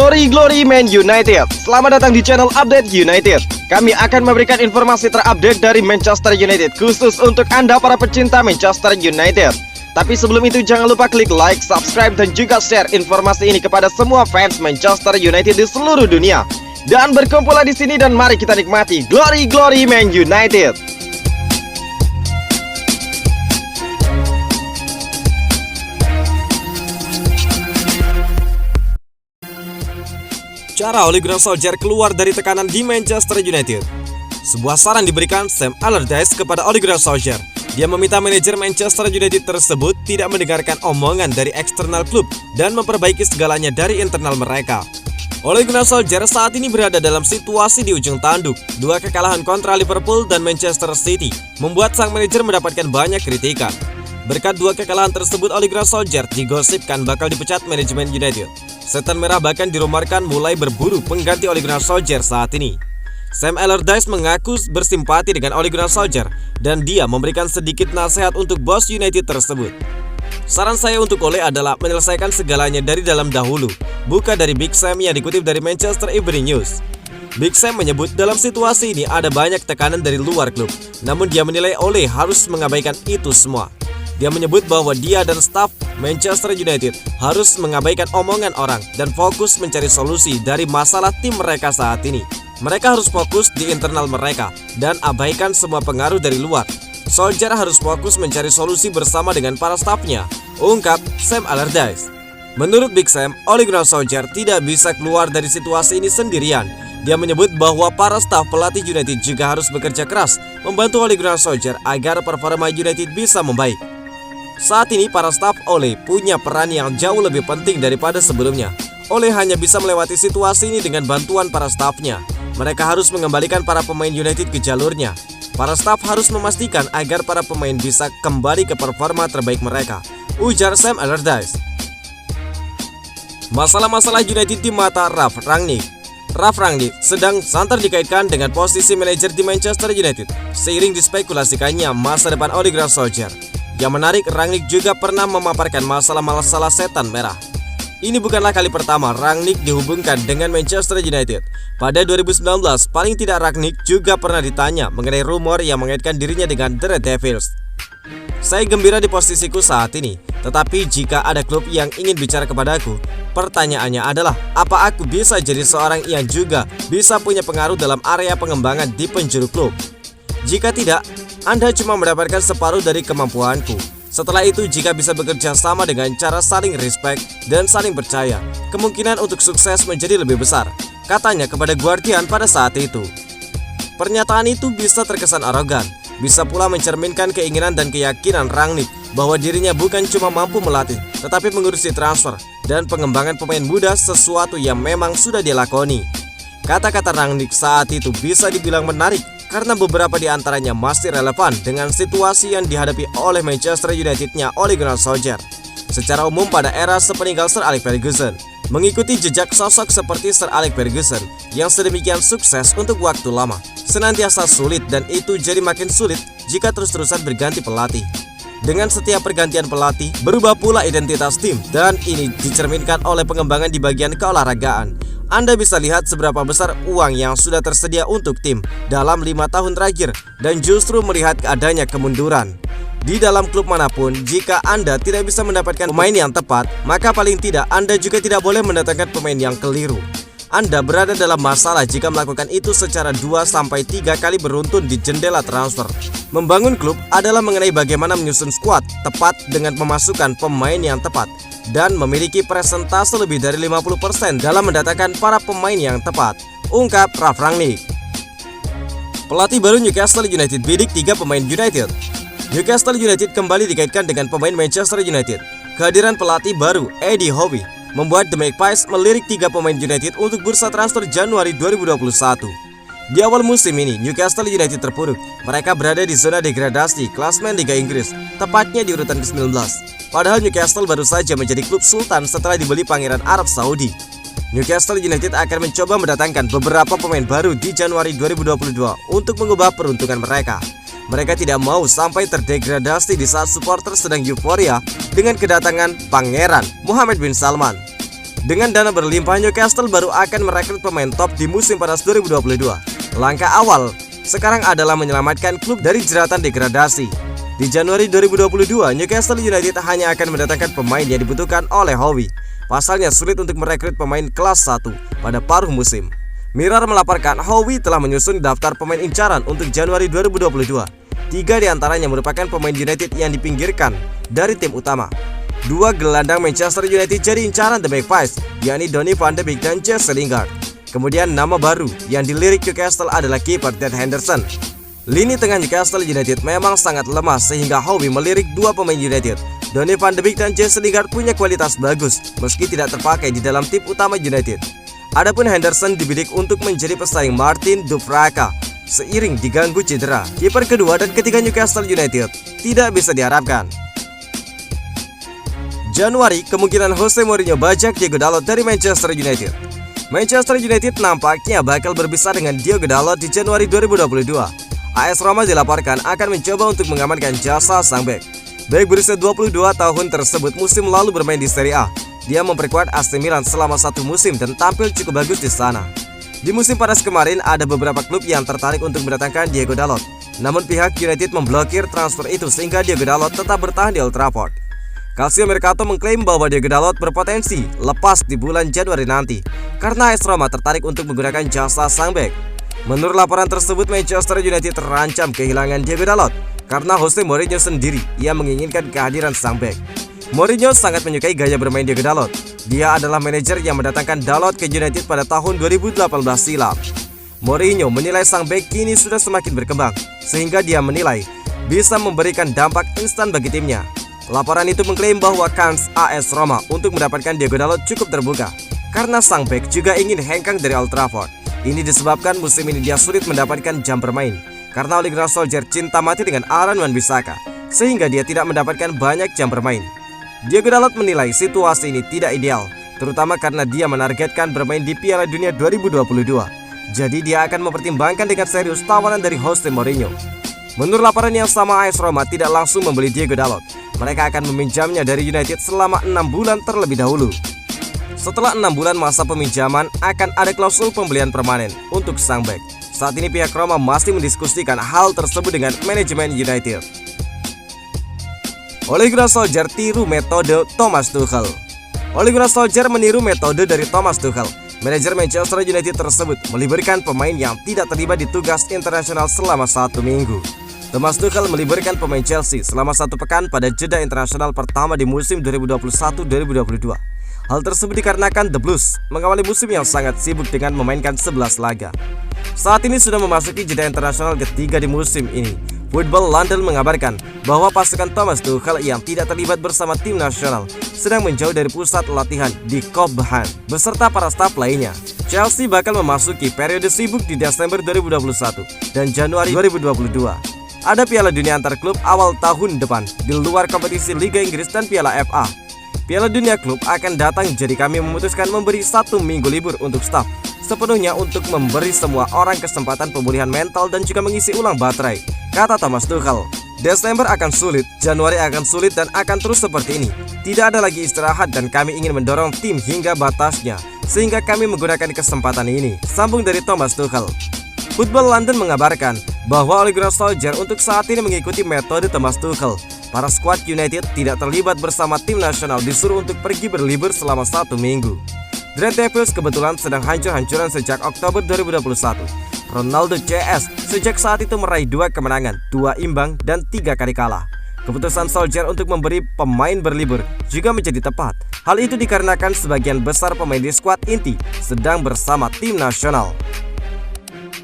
Glory Man United. Selamat datang di channel Update United. Kami akan memberikan informasi terupdate dari Manchester United khusus untuk Anda para pecinta Manchester United. Tapi sebelum itu jangan lupa klik like, subscribe dan juga share informasi ini kepada semua fans Manchester United di seluruh dunia. Dan berkumpullah di sini dan mari kita nikmati Glory Man United. Cara Ole Gunnar Solskjaer keluar dari tekanan di Manchester United. Sebuah saran diberikan Sam Allardyce kepada Ole Gunnar Solskjaer. Dia meminta manajer Manchester United tersebut tidak mendengarkan omongan dari eksternal klub dan memperbaiki segalanya dari internal mereka. Ole Gunnar Solskjaer saat ini berada dalam situasi di ujung tanduk. Dua kekalahan kontra Liverpool dan Manchester City membuat sang manajer mendapatkan banyak kritikan. Berkat dua kekalahan tersebut, Ole Gunnar Solskjaer digosipkan bakal dipecat manajemen United. Setan Merah bahkan dirumarkan mulai berburu pengganti Ole Gunnar Solskjaer saat ini. Sam Allardyce mengaku bersimpati dengan Ole Gunnar Solskjaer dan dia memberikan sedikit nasihat untuk bos United tersebut. Saran saya untuk Ole adalah menyelesaikan segalanya dari dalam dahulu, bukan dari Big Sam yang dikutip dari Manchester Evening News. Big Sam menyebut dalam situasi ini ada banyak tekanan dari luar klub, namun dia menilai Ole harus mengabaikan itu semua. Dia menyebut bahwa dia dan staf Manchester United harus mengabaikan omongan orang dan fokus mencari solusi dari masalah tim mereka saat ini. Mereka harus fokus di internal mereka dan abaikan semua pengaruh dari luar. Solskjaer harus fokus mencari solusi bersama dengan para stafnya, ungkap Sam Allardyce. Menurut Big Sam, Ole Gunnar Solskjaer tidak bisa keluar dari situasi ini sendirian. Dia menyebut bahwa para staf pelatih United juga harus bekerja keras membantu Ole Gunnar Solskjaer agar performa United bisa membaik. Saat ini para staf Ole punya peran yang jauh lebih penting daripada sebelumnya. Ole hanya bisa melewati situasi ini dengan bantuan para stafnya. Mereka harus mengembalikan para pemain United ke jalurnya. Para staf harus memastikan agar para pemain bisa kembali ke performa terbaik mereka, ujar Sam Allardyce. Masalah-masalah United di mata Ralf Rangnick. Ralf Rangnick sedang santer dikaitkan dengan posisi manajer di Manchester United seiring dispekulasikannya masa depan Ole Gunnar Solskjaer. Yang menarik, Rangnick juga pernah memaparkan masalah setan merah. Ini bukanlah kali pertama Rangnick dihubungkan dengan Manchester United. Pada 2019, paling tidak Rangnick juga pernah ditanya mengenai rumor yang mengaitkan dirinya dengan The Red Devils. Saya gembira di posisiku saat ini, tetapi jika ada klub yang ingin bicara kepadaku, pertanyaannya adalah apa aku bisa jadi seorang yang juga bisa punya pengaruh dalam area pengembangan di penjuru klub? Jika tidak, Anda cuma mendapatkan separuh dari kemampuanku. Setelah itu, jika bisa bekerja sama dengan cara saling respect dan saling percaya, kemungkinan untuk sukses menjadi lebih besar, katanya kepada Guardian pada saat itu. Pernyataan itu bisa terkesan arogan, bisa pula mencerminkan keinginan dan keyakinan Rangnick bahwa dirinya bukan cuma mampu melatih, tetapi mengurusi transfer dan pengembangan pemain muda, sesuatu yang memang sudah dia lakoni. Kata-kata Rangnick saat itu bisa dibilang menarik, karena beberapa di antaranya masih relevan dengan situasi yang dihadapi oleh Manchester United-nya Ole Gunnar Solskjaer secara umum pada era sepeninggal Sir Alex Ferguson. Mengikuti jejak sosok seperti Sir Alex Ferguson yang sedemikian sukses untuk waktu lama senantiasa sulit, dan itu jadi makin sulit jika terus-terusan berganti pelatih. Dengan setiap pergantian pelatih, berubah pula identitas tim, dan ini dicerminkan oleh pengembangan di bagian keolahragaan. Anda bisa lihat seberapa besar uang yang sudah tersedia untuk tim dalam 5 tahun terakhir dan justru melihat adanya kemunduran. Di dalam klub manapun, jika Anda tidak bisa mendapatkan pemain yang tepat, maka paling tidak Anda juga tidak boleh mendatangkan pemain yang keliru. Anda berada dalam masalah jika melakukan itu secara 2-3 kali beruntun di jendela transfer. Membangun klub adalah mengenai bagaimana menyusun skuad tepat dengan memasukkan pemain yang tepat dan memiliki presentase lebih dari 50% dalam mendatangkan para pemain yang tepat, ungkap Ralf Rangnick. Pelatih baru Newcastle United bidik 3 pemain United. Newcastle United kembali dikaitkan dengan pemain Manchester United. Kehadiran pelatih baru Eddie Howe membuat The Magpies melirik 3 pemain United untuk bursa transfer Januari 2021. Di awal musim ini, Newcastle United terpuruk. Mereka berada di zona degradasi klasemen Liga Inggris, tepatnya di urutan ke-19. Padahal Newcastle baru saja menjadi klub sultan setelah dibeli Pangeran Arab Saudi. Newcastle United akan mencoba mendatangkan beberapa pemain baru di Januari 2022 untuk mengubah peruntungan mereka. Mereka tidak mau sampai terdegradasi di saat supporter sedang euforia dengan kedatangan Pangeran Mohammed bin Salman. Dengan dana berlimpah, Newcastle baru akan merekrut pemain top di musim panas 2022. Langkah awal sekarang adalah menyelamatkan klub dari jeratan degradasi. Di Januari 2022, Newcastle United hanya akan mendatangkan pemain yang dibutuhkan oleh Howe. Pasalnya sulit untuk merekrut pemain kelas 1 pada paruh musim. Mirror melaporkan Howe telah menyusun daftar pemain incaran untuk Januari 2022. 3 diantaranya merupakan pemain United yang dipinggirkan dari tim utama. 2 gelandang Manchester United jadi incaran The Magpies, yakni Donny van de Beek dan Jesse Lingard. Kemudian nama baru yang dilirik Newcastle adalah kiper Dan Henderson. Lini tengah Newcastle United memang sangat lemah sehingga Howe melirik 2 pemain United. Donny van de Beek dan Jesse Lingard punya kualitas bagus meski tidak terpakai di dalam tim utama United. Adapun Henderson dibidik untuk menjadi pesaing Martin Dubravka seiring diganggu cedera. Kiper kedua dan ketiga Newcastle United tidak bisa diharapkan. Januari, kemungkinan Jose Mourinho bajak Diogo Dalot dari Manchester United. Manchester United nampaknya bakal berpisah dengan Diogo Dalot di Januari 2022. AS Roma dilaporkan akan mencoba untuk mengamankan jasa sang bek. Bek berusia 22 tahun tersebut musim lalu bermain di Serie A. Dia memperkuat AC Milan selama 1 musim dan tampil cukup bagus di sana. Di musim panas kemarin ada beberapa klub yang tertarik untuk mendatangkan Diogo Dalot. Namun pihak United memblokir transfer itu sehingga Diogo Dalot tetap bertahan di Old Trafford. Calcio Mercato mengklaim bahwa Diogo Dalot berpotensi lepas di bulan Januari nanti karena AS Roma tertarik untuk menggunakan jasa sang bek. Menurut laporan tersebut, Manchester United terancam kehilangan Diogo Dalot karena Jose Mourinho sendiri yang menginginkan kehadiran sang bek. Mourinho sangat menyukai gaya bermain Diogo Dalot. Dia adalah manajer yang mendatangkan Dalot ke United pada tahun 2018 silam. Mourinho menilai sang bek kini sudah semakin berkembang sehingga dia menilai bisa memberikan dampak instan bagi timnya. Laporan itu mengklaim bahwa kans AS Roma untuk mendapatkan Diogo Dalot cukup terbuka karena sang bek juga ingin hengkang dari Old Trafford. Ini disebabkan musim ini dia sulit mendapatkan jam bermain karena Ole Gunnar Solskjaer cinta mati dengan Aaron Wan-Bissaka sehingga dia tidak mendapatkan banyak jam bermain. Diogo Dalot menilai situasi ini tidak ideal, terutama karena dia menargetkan bermain di Piala Dunia 2022. Jadi dia akan mempertimbangkan dengan serius tawaran dari Jose Mourinho. Menurut laporan yang sama, AS Roma tidak langsung membeli Diogo Dalot. Mereka akan meminjamnya dari United selama 6 bulan terlebih dahulu. Setelah 6 bulan masa peminjaman, akan ada klausul pembelian permanen untuk sang bek. Saat ini pihak Roma masih mendiskusikan hal tersebut dengan manajemen United. Ole Gunnar Solskjaer tiru metode Thomas Tuchel. Ole Gunnar Solskjaer meniru metode dari Thomas Tuchel. Manajer Manchester United tersebut meliburkan pemain yang tidak terlibat di tugas internasional selama 1 minggu. Thomas Tuchel meliburkan pemain Chelsea selama 1 pekan pada jeda internasional pertama di musim 2021-2022. Hal tersebut dikarenakan The Blues mengawali musim yang sangat sibuk dengan memainkan 11 laga. Saat ini sudah memasuki jeda internasional ketiga di musim ini. Football London mengabarkan bahwa pasukan Thomas Tuchel yang tidak terlibat bersama tim nasional sedang menjauh dari pusat latihan di Cobham beserta para staf lainnya. Chelsea bakal memasuki periode sibuk di Desember 2021 dan Januari 2022. Ada Piala Dunia antar klub awal tahun depan di luar kompetisi Liga Inggris dan Piala FA. Piala Dunia klub akan datang, jadi kami memutuskan memberi 1 minggu libur untuk staf, sepenuhnya untuk memberi semua orang kesempatan pemulihan mental dan juga mengisi ulang baterai, kata Thomas Tuchel. Desember akan sulit, Januari akan sulit dan akan terus seperti ini. Tidak ada lagi istirahat dan kami ingin mendorong tim hingga batasnya, sehingga kami menggunakan kesempatan ini, sambung dari Thomas Tuchel. Football London mengabarkan bahwa Ole Gunnar Solskjaer untuk saat ini mengikuti metode Thomas Tuchel. Para skuad United tidak terlibat bersama tim nasional disuruh untuk pergi berlibur selama 1 minggu. The Red Devils kebetulan sedang hancur-hancuran sejak Oktober 2021. Ronaldo CS sejak saat itu meraih 2 kemenangan, 2 imbang, dan 3 kali kalah. Keputusan Solskjaer untuk memberi pemain berlibur juga menjadi tepat. Hal itu dikarenakan sebagian besar pemain di skuad inti sedang bersama tim nasional.